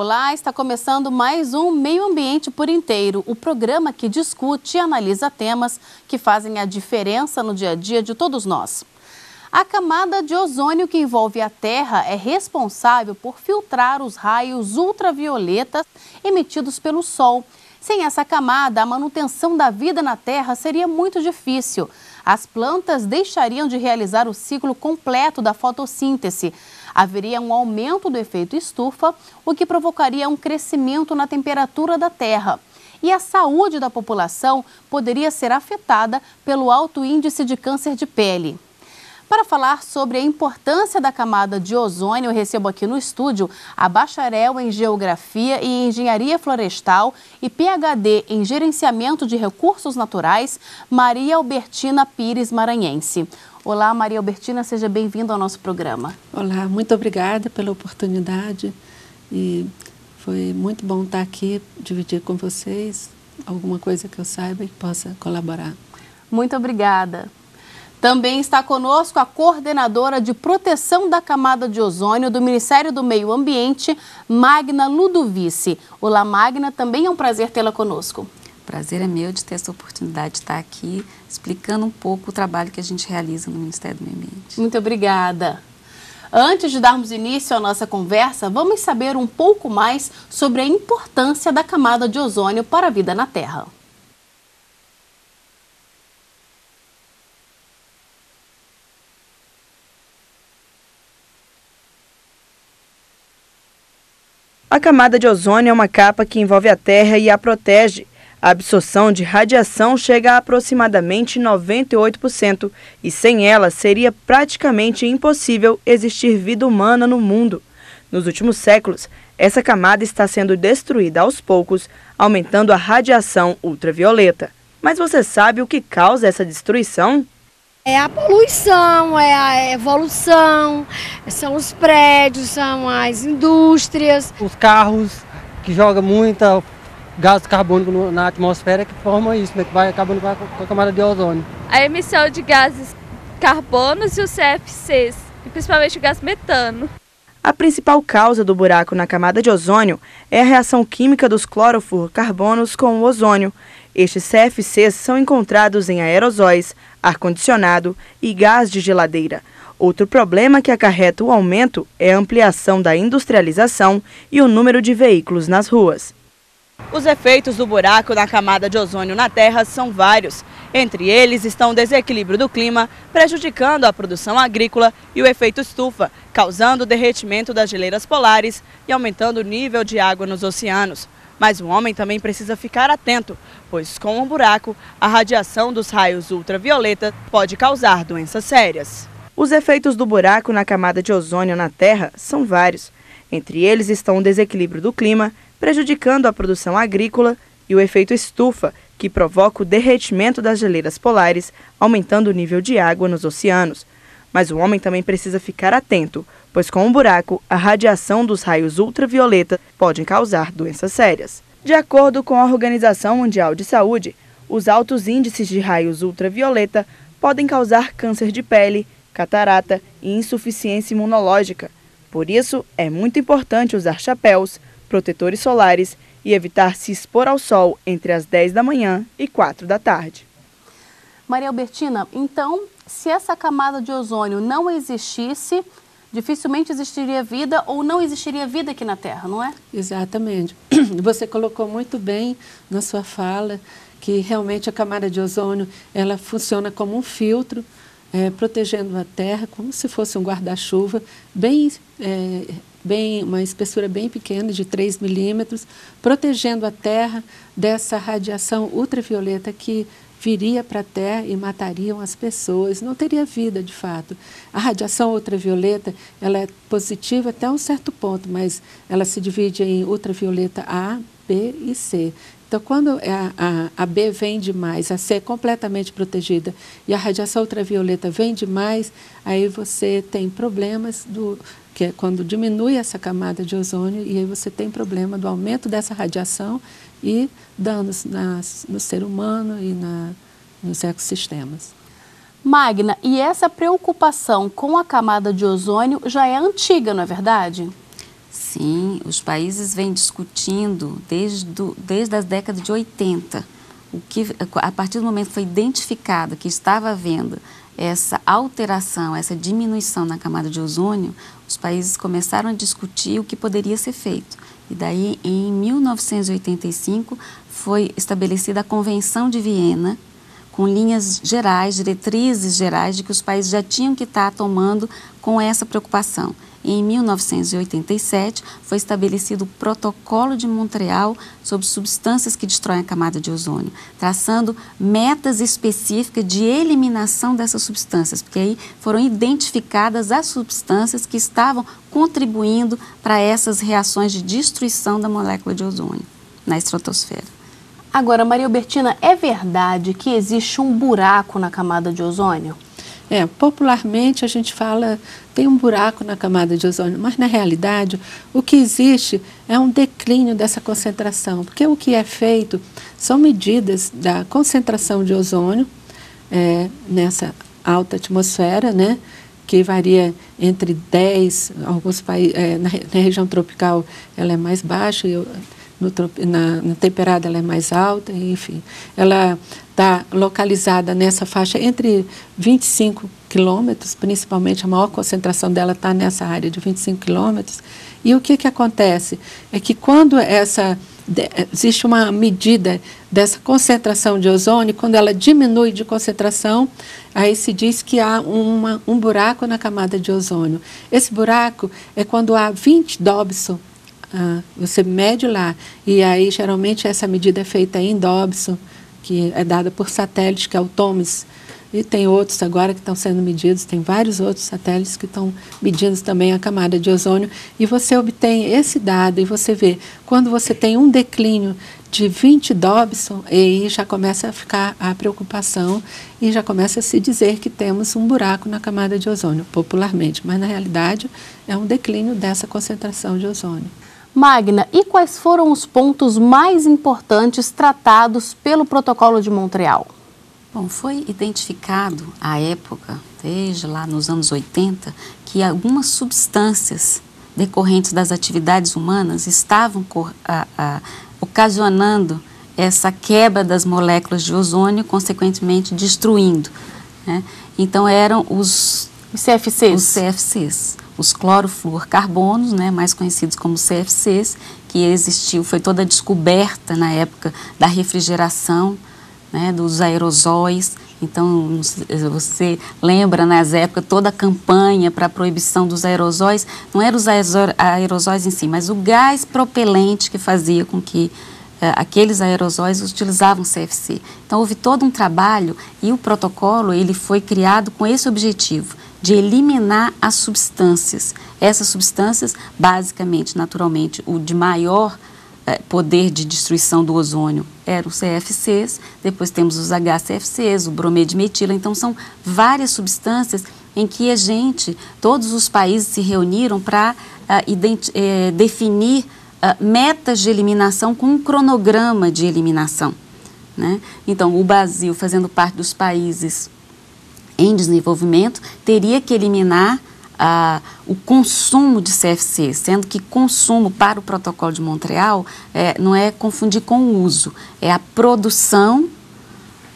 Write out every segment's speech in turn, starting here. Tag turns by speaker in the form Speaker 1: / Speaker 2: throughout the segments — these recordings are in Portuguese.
Speaker 1: Olá, está começando mais um Meio Ambiente por Inteiro, o programa que discute e analisa temas que fazem a diferença no dia a dia de todos nós. A camada de ozônio que envolve a Terra é responsável por filtrar os raios ultravioletas emitidos pelo Sol. Sem essa camada, a manutenção da vida na Terra seria muito difícil. As plantas deixariam de realizar o ciclo completo da fotossíntese. Haveria um aumento do efeito estufa, o que provocaria um crescimento na temperatura da Terra. E a saúde da população poderia ser afetada pelo alto índice de câncer de pele. Para falar sobre a importância da camada de ozônio, eu recebo aqui no estúdio a bacharel em Geografia e Engenharia Florestal e PhD em Gerenciamento de Recursos Naturais, Maria Albertina Pires Maranhense. Olá, Maria Albertina, seja bem-vinda ao nosso programa.
Speaker 2: Olá, muito obrigada pela oportunidade e foi muito bom estar aqui, dividir com vocês alguma coisa que eu saiba e possa colaborar.
Speaker 1: Muito obrigada. Também está conosco a coordenadora de proteção da camada de ozônio do Ministério do Meio Ambiente, Magna Ludovici. Olá, Magna, também é um prazer tê-la conosco.
Speaker 3: Prazer é meu de ter essa oportunidade de estar aqui explicando um pouco o trabalho que a gente realiza no Ministério do Meio Ambiente.
Speaker 1: Muito obrigada. Antes de darmos início à nossa conversa, vamos saber um pouco mais sobre a importância da camada de ozônio para a vida na Terra.
Speaker 4: A camada de ozônio é uma capa que envolve a Terra e a protege. A absorção de radiação chega a aproximadamente 98% e sem ela seria praticamente impossível existir vida humana no mundo. Nos últimos séculos, essa camada está sendo destruída aos poucos, aumentando a radiação ultravioleta. Mas você sabe o que causa essa destruição?
Speaker 5: É a poluição, é a evolução, são os prédios, são as indústrias.
Speaker 6: Os carros que jogam muita gás carbônico na atmosfera que forma isso, né, que vai acabando com a camada de ozônio.
Speaker 7: A emissão de gases carbonos e os CFCs, e principalmente o gás metano.
Speaker 4: A principal causa do buraco na camada de ozônio é a reação química dos clorofluorcarbonos com o ozônio. Estes CFCs são encontrados em aerosóis, ar-condicionado e gás de geladeira. Outro problema que acarreta o aumento é a ampliação da industrialização e o número de veículos nas ruas.
Speaker 8: Os efeitos do buraco na camada de ozônio na Terra são vários. Entre eles estão o desequilíbrio do clima, prejudicando a produção agrícola, e o efeito estufa, causando o derretimento das geleiras polares e aumentando o nível de água nos oceanos. Mas o homem também precisa ficar atento, pois com o buraco, a radiação dos raios ultravioleta pode causar doenças sérias.
Speaker 4: Os efeitos do buraco na camada de ozônio na Terra são vários. Entre eles estão o desequilíbrio do clima, prejudicando a produção agrícola, e o efeito estufa, que provoca o derretimento das geleiras polares, aumentando o nível de água nos oceanos. Mas o homem também precisa ficar atento, pois com o buraco, a radiação dos raios ultravioleta pode causar doenças sérias. De acordo com a Organização Mundial de Saúde, os altos índices de raios ultravioleta podem causar câncer de pele, catarata e insuficiência imunológica. Por isso, é muito importante usar chapéus, protetores solares e evitar se expor ao sol entre as 10 da manhã e 4 da tarde.
Speaker 1: Maria Albertina, então, se essa camada de ozônio não existisse, dificilmente existiria vida ou não existiria vida aqui na Terra, não é?
Speaker 2: Exatamente. Você colocou muito bem na sua fala que realmente a camada de ozônio ela funciona como um filtro, protegendo a Terra como se fosse um guarda-chuva, uma espessura bem pequena, de 3 milímetros, protegendo a Terra dessa radiação ultravioleta que viria para a Terra e matariam as pessoas, não teria vida de fato. A radiação ultravioleta ela é positiva até um certo ponto, mas ela se divide em ultravioleta A, B e C. Então, quando a B vem demais, a C é completamente protegida e a radiação ultravioleta vem demais, aí você tem problemas que é quando diminui essa camada de ozônio e aí você tem problema do aumento dessa radiação e danos no ser humano e nos ecossistemas.
Speaker 1: Magna, e essa preocupação com a camada de ozônio já é antiga, não é verdade?
Speaker 3: Sim, os países vêm discutindo desde as décadas de 80. A partir do momento que foi identificado que estava havendo essa alteração, essa diminuição na camada de ozônio, os países começaram a discutir o que poderia ser feito. E daí, em 1985, foi estabelecida a Convenção de Viena, com linhas gerais, diretrizes gerais de que os países já tinham que estar tomando com essa preocupação. Em 1987, foi estabelecido o Protocolo de Montreal sobre substâncias que destroem a camada de ozônio, traçando metas específicas de eliminação dessas substâncias, porque aí foram identificadas as substâncias que estavam contribuindo para essas reações de destruição da molécula de ozônio na estratosfera.
Speaker 1: Agora, Maria Albertina, é verdade que existe um buraco na camada de ozônio?
Speaker 2: Popularmente a gente fala, tem um buraco na camada de ozônio, mas na realidade o que existe é um declínio dessa concentração, porque o que é feito são medidas da concentração de ozônio nessa alta atmosfera, né, que varia entre 10, alguns países, na região tropical ela é mais baixa, na temperada ela é mais alta, enfim. Ela está localizada nessa faixa entre 25 quilômetros, principalmente a maior concentração dela está nessa área de 25 quilômetros. E o que acontece? É que quando existe uma medida dessa concentração de ozônio, quando ela diminui de concentração, aí se diz que há um buraco na camada de ozônio. Esse buraco é quando há 20 Dobson. Você mede lá, e aí geralmente essa medida é feita em Dobson, que é dada por satélite, que é o TOMS, e tem outros agora que estão sendo medidos, tem vários outros satélites que estão medindo também a camada de ozônio, e você obtém esse dado, e você vê, quando você tem um declínio de 20 Dobson, e aí já começa a ficar a preocupação, e já começa a se dizer que temos um buraco na camada de ozônio, popularmente, mas na realidade é um declínio dessa concentração de ozônio.
Speaker 1: Magna, e quais foram os pontos mais importantes tratados pelo Protocolo de Montreal?
Speaker 3: Bom, foi identificado à época, desde lá nos anos 80, que algumas substâncias decorrentes das atividades humanas estavam ocasionando essa quebra das moléculas de ozônio, consequentemente destruindo, né? Então eram os CFCs. Os clorofluorcarbonos, né, mais conhecidos como CFCs, que existiu, foi toda a descoberta na época da refrigeração, né, dos aerosóis. Então, você lembra, nas épocas, toda a campanha para a proibição dos aerosóis, não eram os aerosóis em si, mas o gás propelente que fazia com que aqueles aerosóis utilizavam CFC. Então, houve todo um trabalho e o protocolo ele foi criado com esse objetivo, de eliminar as substâncias. Essas substâncias, basicamente, naturalmente, o de maior poder de destruição do ozônio eram os CFCs, depois temos os HCFCs, o bromedimetila. Então, são várias substâncias em que todos os países se reuniram para definir metas de eliminação com um cronograma de eliminação, né? Então, o Brasil, fazendo parte dos países em desenvolvimento, teria que eliminar o consumo de CFC, sendo que consumo para o Protocolo de Montreal não é confundir com o uso, é a produção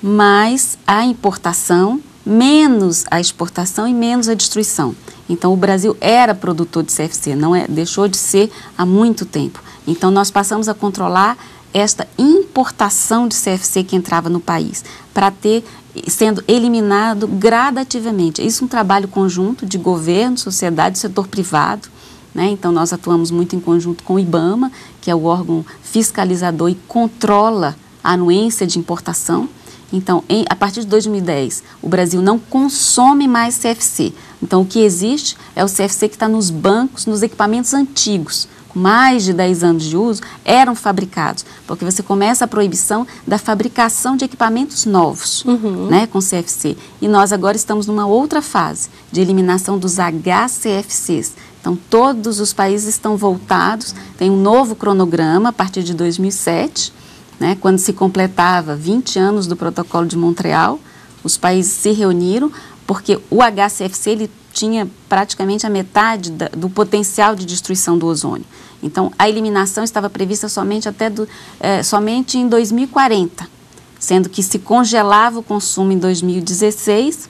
Speaker 3: mais a importação, menos a exportação e menos a destruição. Então, o Brasil era produtor de CFC, deixou de ser há muito tempo. Então, nós passamos a controlar esta importação de CFC que entrava no país, para sendo eliminado gradativamente. Isso é um trabalho conjunto de governo, sociedade, setor privado, né? Então, nós atuamos muito em conjunto com o IBAMA, que é o órgão fiscalizador e controla a anuência de importação. Então, a partir de 2010, o Brasil não consome mais CFC. Então, o que existe é o CFC que está nos bancos, nos equipamentos antigos, com mais de 10 anos de uso, eram fabricados. Porque você começa a proibição da fabricação de equipamentos novos, né, com CFC. E nós agora estamos numa outra fase de eliminação dos HCFCs. Então, todos os países estão voltados, tem um novo cronograma a partir de 2007, né, quando se completava 20 anos do Protocolo de Montreal, os países se reuniram, porque o HCFC ele tinha praticamente a metade do potencial de destruição do ozônio. Então, a eliminação estava prevista somente em 2040, sendo que se congelava o consumo em 2016,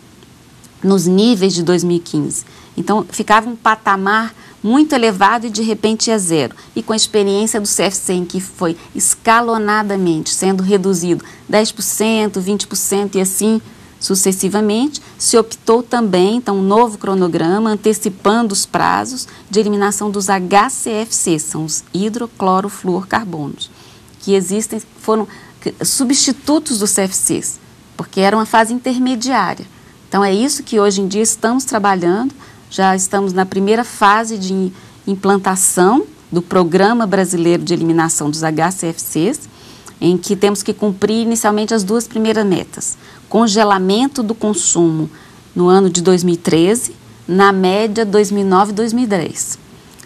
Speaker 3: nos níveis de 2015. Então, ficava um patamar muito elevado e de repente ia zero. E com a experiência do CFC, em que foi escalonadamente sendo reduzido 10%, 20% e assim sucessivamente, se optou também, então, um novo cronograma antecipando os prazos de eliminação dos HCFC, são os hidroclorofluorcarbonos, que existem, foram substitutos dos CFCs, porque era uma fase intermediária. Então, é isso que hoje em dia estamos trabalhando. Já estamos na primeira fase de implantação do Programa Brasileiro de Eliminação dos HCFCs, em que temos que cumprir inicialmente as duas primeiras metas. Congelamento do consumo no ano de 2013, na média 2009 e 2010.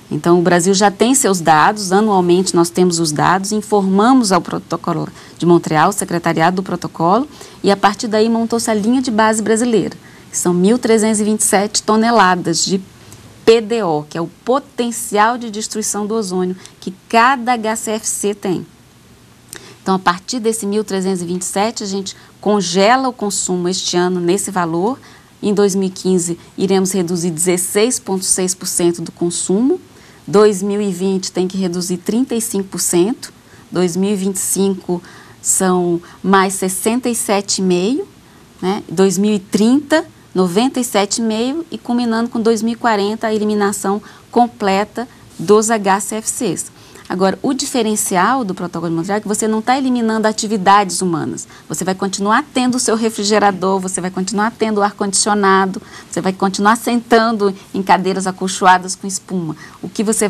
Speaker 3: Então, o Brasil já tem seus dados, anualmente nós temos os dados, informamos ao Protocolo de Montreal, o secretariado do protocolo, e a partir daí montou-se a linha de base brasileira, que são 1.327 toneladas de PDO, que é o potencial de destruição do ozônio que cada HCFC tem. Então, a partir desse 1.327, a gente congela o consumo este ano nesse valor. Em 2015, iremos reduzir 16,6% do consumo. 2020 tem que reduzir 35%. 2025 são mais 67,5%. Né? 2030, 97,5% e culminando com 2040 a eliminação completa dos HCFCs. Agora, o diferencial do Protocolo de Montreal é que você não está eliminando atividades humanas. Você vai continuar tendo o seu refrigerador, você vai continuar tendo o ar-condicionado, você vai continuar sentando em cadeiras acolchoadas com espuma. O que você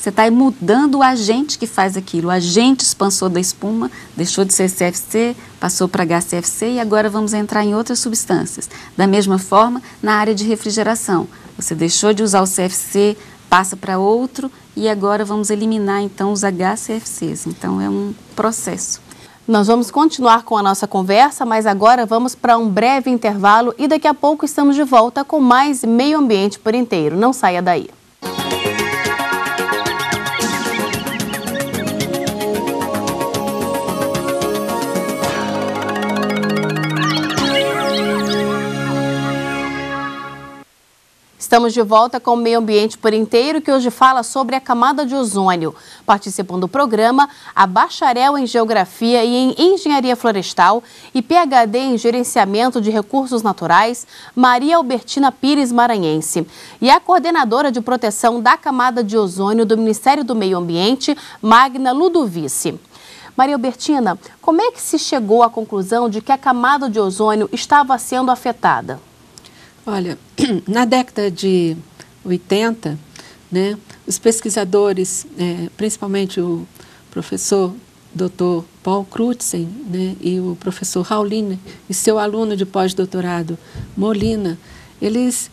Speaker 3: está mudando o agente que faz aquilo. O agente expansor da espuma deixou de ser CFC, passou para HCFC e agora vamos entrar em outras substâncias. Da mesma forma, na área de refrigeração. Você deixou de usar o CFC, passa para outro e agora vamos eliminar então os HCFCs. Então é um processo.
Speaker 1: Nós vamos continuar com a nossa conversa, mas agora vamos para um breve intervalo e daqui a pouco estamos de volta com mais Meio Ambiente por Inteiro. Não saia daí. Estamos de volta com o Meio Ambiente por Inteiro, que hoje fala sobre a camada de ozônio. Participam do programa a bacharel em Geografia e em Engenharia Florestal e PhD em Gerenciamento de Recursos Naturais, Maria Albertina Pires Maranhense. E a coordenadora de proteção da camada de ozônio do Ministério do Meio Ambiente, Magna Ludovici. Maria Albertina, como é que se chegou à conclusão de que a camada de ozônio estava sendo afetada?
Speaker 2: Olha, na década de 80, né, os pesquisadores, principalmente o professor Dr. Paul Crutzen, né, e o professor Raulina e seu aluno de pós-doutorado, Molina, eles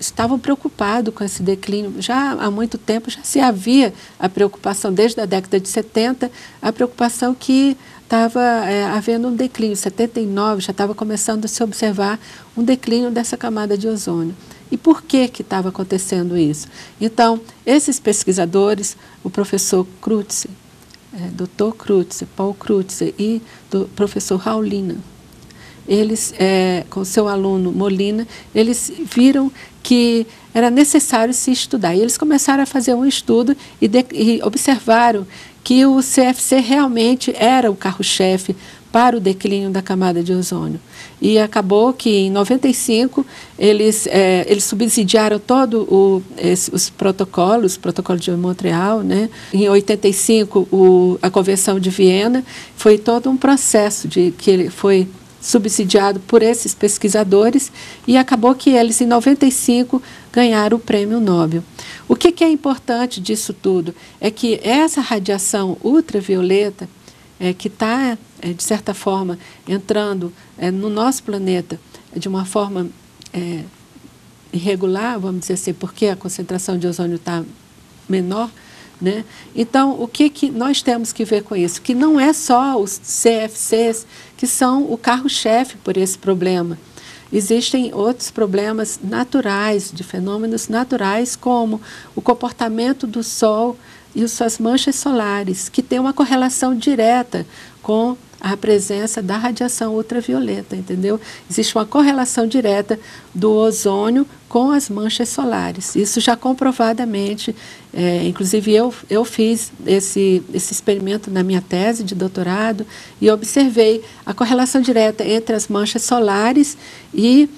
Speaker 2: estavam preocupados com esse declínio. Já há muito tempo já se havia a preocupação, desde a década de 70, a preocupação que estava havendo um declínio. Em 79 já estava começando a se observar um declínio dessa camada de ozônio. E por que estava acontecendo isso? Então, esses pesquisadores, o professor Crutzen, Dr. Crutzen, Paul Crutzen e do professor Raulina, eles, com seu aluno Molina, eles viram que era necessário se estudar. E eles começaram a fazer um estudo e observaram que o CFC realmente era o carro-chefe para o declínio da camada de ozônio. E acabou que, em 95, eles subsidiaram todos os protocolos, o protocolo de Montreal, né? Em 85, a Convenção de Viena, foi todo um processo que ele foi subsidiado por esses pesquisadores e acabou que eles, em 95, ganharam o Prêmio Nobel. O que é importante disso tudo é que essa radiação ultravioleta, que está, de certa forma, entrando no nosso planeta de uma forma irregular, vamos dizer assim, porque a concentração de ozônio está menor, né? Então, o que nós temos que ver com isso? Que não é só os CFCs que são o carro-chefe por esse problema. existem outros problemas naturais, de fenômenos naturais, como o comportamento do Sol e suas manchas solares, que tem uma correlação direta com a presença da radiação ultravioleta, entendeu? Existe uma correlação direta do ozônio com as manchas solares. Isso já comprovadamente, inclusive eu fiz esse experimento na minha tese de doutorado e observei a correlação direta entre as manchas solares e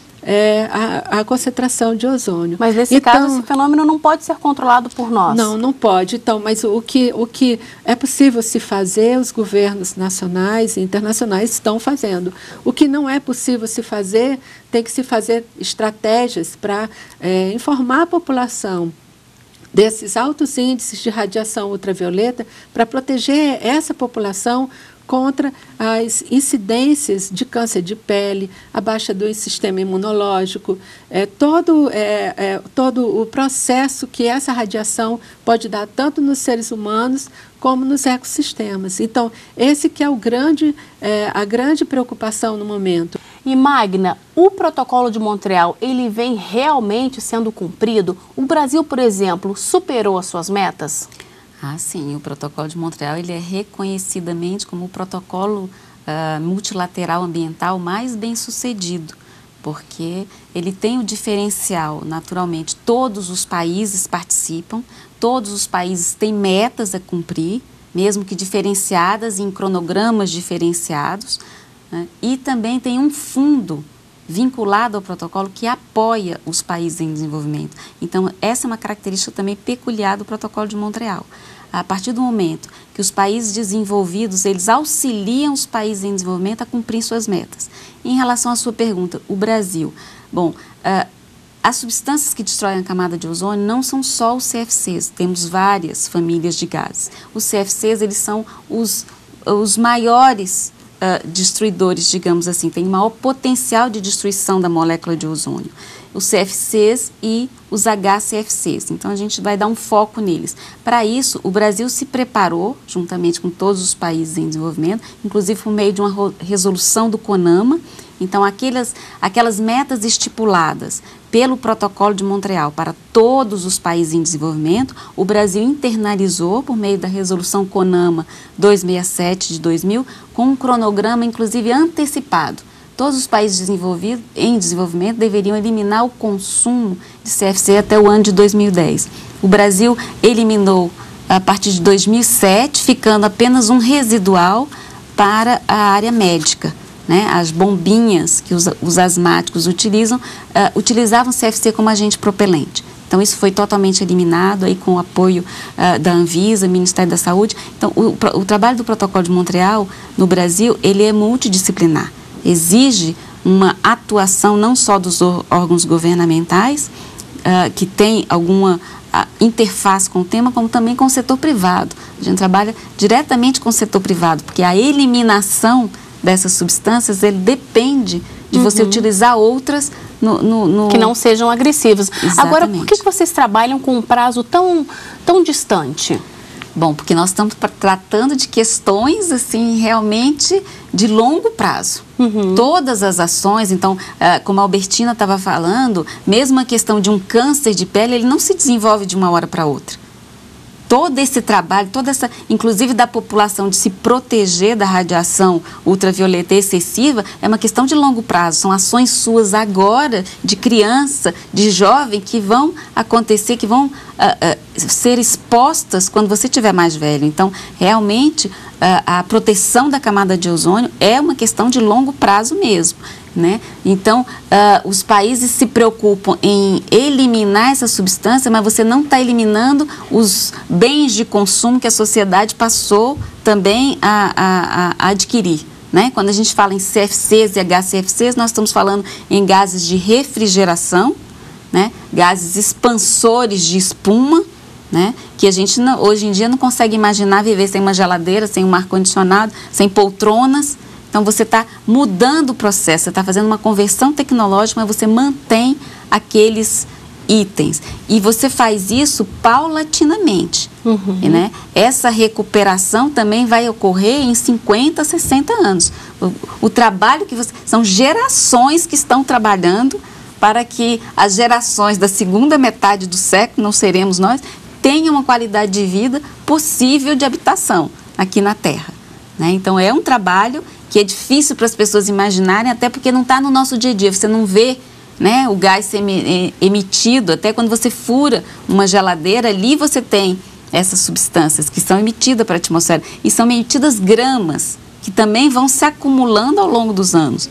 Speaker 2: a concentração de ozônio.
Speaker 1: Mas nesse caso, esse fenômeno não pode ser controlado por nós?
Speaker 2: Não pode. Então, mas o que é possível se fazer, os governos nacionais e internacionais estão fazendo. O que não é possível se fazer, tem que se fazer estratégias para informar a população desses altos índices de radiação ultravioleta, para proteger essa população contra as incidências de câncer de pele, a baixa do sistema imunológico, todo o processo que essa radiação pode dar tanto nos seres humanos como nos ecossistemas. Então, esse que é a grande preocupação no momento.
Speaker 1: E Magna, o protocolo de Montreal, ele vem realmente sendo cumprido? O Brasil, por exemplo, superou as suas metas?
Speaker 3: Sim, o protocolo de Montreal ele é reconhecidamente como o protocolo multilateral ambiental mais bem sucedido, porque ele tem o diferencial, naturalmente, todos os países participam, todos os países têm metas a cumprir, mesmo que diferenciadas em cronogramas diferenciados, né? E também tem um fundo vinculado ao protocolo que apoia os países em desenvolvimento. Então, essa é uma característica também peculiar do protocolo de Montreal. A partir do momento que os países desenvolvidos, eles auxiliam os países em desenvolvimento a cumprir suas metas. Em relação à sua pergunta, o Brasil, as substâncias que destroem a camada de ozônio não são só os CFCs, temos várias famílias de gases. Os CFCs, eles são os maiores destruidores, digamos assim, tem maior potencial de destruição da molécula de ozônio. Os CFCs e os HCFCs. Então, a gente vai dar um foco neles. Para isso, o Brasil se preparou, juntamente com todos os países em desenvolvimento, inclusive por meio de uma resolução do CONAMA. Então, aquelas metas estipuladas pelo protocolo de Montreal para todos os países em desenvolvimento, o Brasil internalizou por meio da resolução CONAMA 267 de 2000, com um cronograma, inclusive, antecipado. Todos os países em desenvolvimento deveriam eliminar o consumo de CFC até o ano de 2010. O Brasil eliminou a partir de 2007, ficando apenas um residual para a área médica. Né? As bombinhas que os asmáticos utilizavam CFC como agente propelente. Então, isso foi totalmente eliminado aí com o apoio da Anvisa, Ministério da Saúde. Então, o trabalho do Protocolo de Montreal no Brasil, ele é multidisciplinar. Exige uma atuação não só dos órgãos governamentais, que tem alguma interface com o tema, como também com o setor privado. A gente trabalha diretamente com o setor privado, porque a eliminação dessas substâncias, ele depende de você utilizar outras
Speaker 1: que não sejam agressivas.
Speaker 3: Exatamente.
Speaker 1: Agora, por que vocês trabalham com um prazo tão distante?
Speaker 3: Bom, porque nós estamos tratando de questões, assim, realmente de longo prazo. Todas as ações, então, como a Albertina estava falando, mesmo a questão de um câncer de pele, ele não se desenvolve de uma hora para outra. Todo esse trabalho, inclusive da população, de se proteger da radiação ultravioleta excessiva, é uma questão de longo prazo. São ações suas agora, de criança, de jovem, que vão acontecer, que vão ser expostas quando você estiver mais velho. Então, realmente, a proteção da camada de ozônio é uma questão de longo prazo mesmo. Né? Então, os países se preocupam em eliminar essa substância, mas você não está eliminando os bens de consumo que a sociedade passou também a adquirir. Né? Quando a gente fala em CFCs e HCFCs, nós estamos falando em gases de refrigeração, né? Gases expansores de espuma, né? Que a gente hoje em dia não consegue imaginar viver sem uma geladeira, sem um ar-condicionado, sem poltronas. Então, você está mudando o processo, você está fazendo uma conversão tecnológica, mas você mantém aqueles itens. E você faz isso paulatinamente. Né? Essa recuperação também vai ocorrer em 50, 60 anos. O trabalho que você... São gerações que estão trabalhando para que as gerações da segunda metade do século, não seremos nós, tenham uma qualidade de vida possível de habitação aqui na Terra. Né? Então, é um trabalho que é difícil para as pessoas imaginarem, até porque não está no nosso dia a dia. Você não vê, né, o gás ser emitido, até quando você fura uma geladeira, ali você tem essas substâncias que são emitidas para a atmosfera. E são emitidas gramas, que também vão se acumulando ao longo dos anos.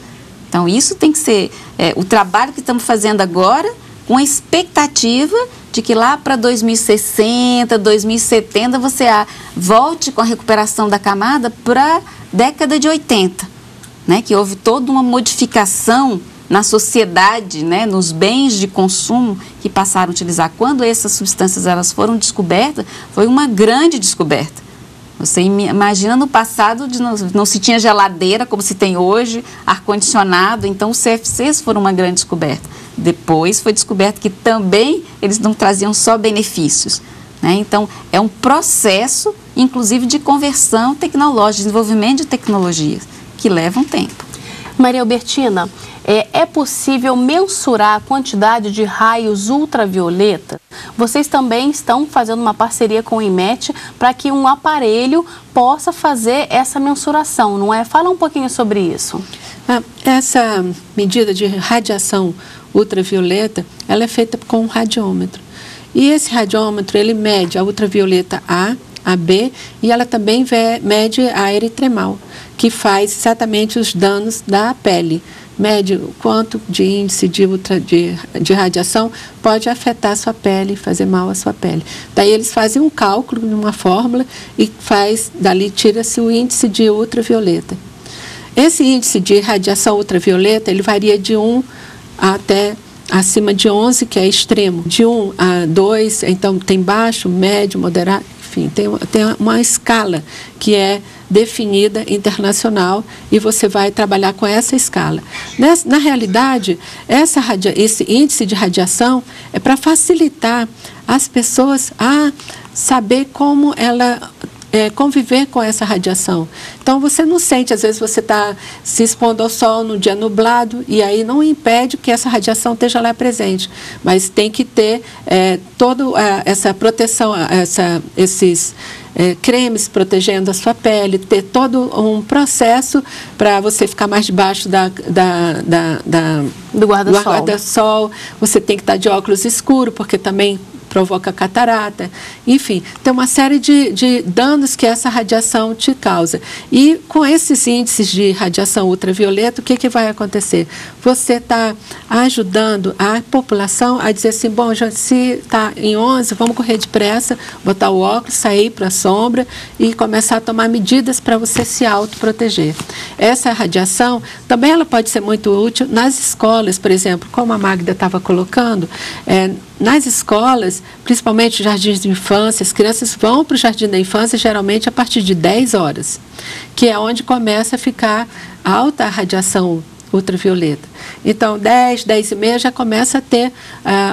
Speaker 3: Então, isso tem que ser o trabalho que estamos fazendo agora, com a expectativa de que lá para 2060, 2070, você volte com a recuperação da camada para a década de 80, né? Que houve toda uma modificação na sociedade, né? Nos bens de consumo que passaram a utilizar. Quando essas substâncias elas foram descobertas, foi uma grande descoberta. Você imagina no passado não se tinha geladeira como se tem hoje, ar-condicionado, então os CFCs foram uma grande descoberta. Depois foi descoberto que também eles não traziam só benefícios. Né? Então é um processo, inclusive, de conversão tecnológica, desenvolvimento de tecnologias, que levam tempo.
Speaker 1: Maria Albertina, é possível mensurar a quantidade de raios ultravioleta? Vocês também estão fazendo uma parceria com o INMET para que um aparelho possa fazer essa mensuração, não é? Fala um pouquinho sobre isso.
Speaker 2: Essa medida de radiação ultravioleta, ela é feita com um radiômetro. E esse radiômetro, ele mede a ultravioleta A, B, e ela também mede a eritremal, que faz exatamente os danos da pele. Mede o quanto de índice de radiação pode afetar a sua pele, fazer mal à sua pele. Daí eles fazem um cálculo numa fórmula e dali tira-se o índice de ultravioleta. Esse índice de radiação ultravioleta, ele varia de 1 até acima de 11, que é extremo. De 1 a 2, então tem baixo, médio, moderado, enfim, tem uma escala que é definida internacional e você vai trabalhar com essa escala. Na realidade, esse índice de radiação é para facilitar as pessoas a saber como conviver com essa radiação. Então, você não sente, às vezes você está se expondo ao sol num dia nublado e aí não impede que essa radiação esteja lá presente, mas tem que ter toda essa proteção, esses cremes protegendo a sua pele, ter todo um processo para você ficar mais debaixo do guarda-sol. Você tem que estar de óculos escuros, porque também provoca catarata, enfim, tem uma série de danos que essa radiação te causa. E com esses índices de radiação ultravioleta, o que vai acontecer? Você está ajudando a população a dizer assim, bom, já se está em 11, vamos correr depressa, botar o óculos, sair para a sombra e começar a tomar medidas para você se autoproteger. Essa radiação também ela pode ser muito útil nas escolas, por exemplo, como a Magda estava colocando, nas escolas, principalmente jardins de infância, as crianças vão para o jardim da infância geralmente a partir de 10 horas, que é onde começa a ficar alta a radiação ultravioleta. Então, 10, 10 e meia já começa a ter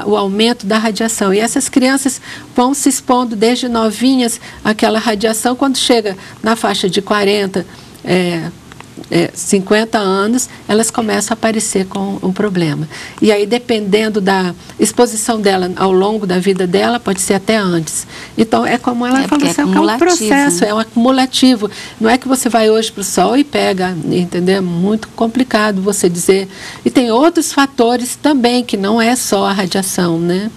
Speaker 2: o aumento da radiação. E essas crianças vão se expondo desde novinhas àquela radiação. Quando chega na faixa de 40, 50 anos, elas começam a aparecer com um problema. E aí, dependendo da exposição dela ao longo da vida dela, pode ser até antes. Então, é como ela falou, é um processo, né? É um acumulativo. Não é que você vai hoje para o sol e pega, entendeu? É muito complicado você dizer. E tem outros fatores também, que não é só a radiação, né?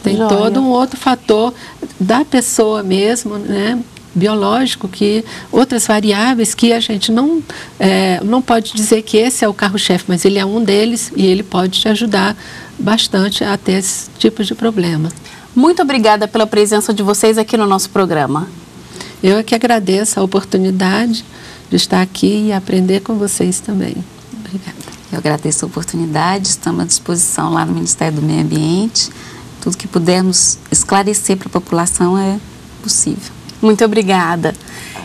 Speaker 2: Tem todo um outro fator da pessoa mesmo, né? Biológico, que outras variáveis que a gente não pode dizer que esse é o carro-chefe, mas ele é um deles e ele pode te ajudar bastante a ter esse tipo de problema.
Speaker 1: Muito obrigada pela presença de vocês aqui no nosso programa.
Speaker 2: Eu é que agradeço a oportunidade de estar aqui e aprender com vocês também. Obrigada.
Speaker 3: Eu agradeço a oportunidade, estamos à disposição lá no Ministério do Meio Ambiente. Tudo que pudermos esclarecer para a população é possível.
Speaker 1: Muito obrigada.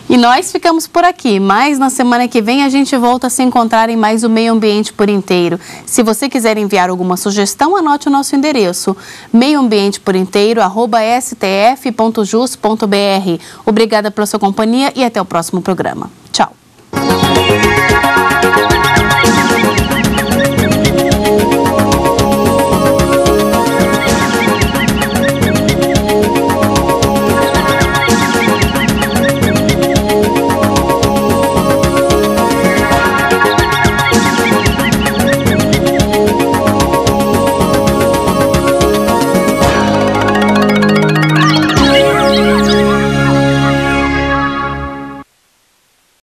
Speaker 1: E nós ficamos por aqui, mas na semana que vem a gente volta a se encontrar em mais o Meio Ambiente por Inteiro. Se você quiser enviar alguma sugestão, anote o nosso endereço, meioambienteporinteiro@stf.jus.br. Obrigada pela sua companhia e até o próximo programa. Tchau!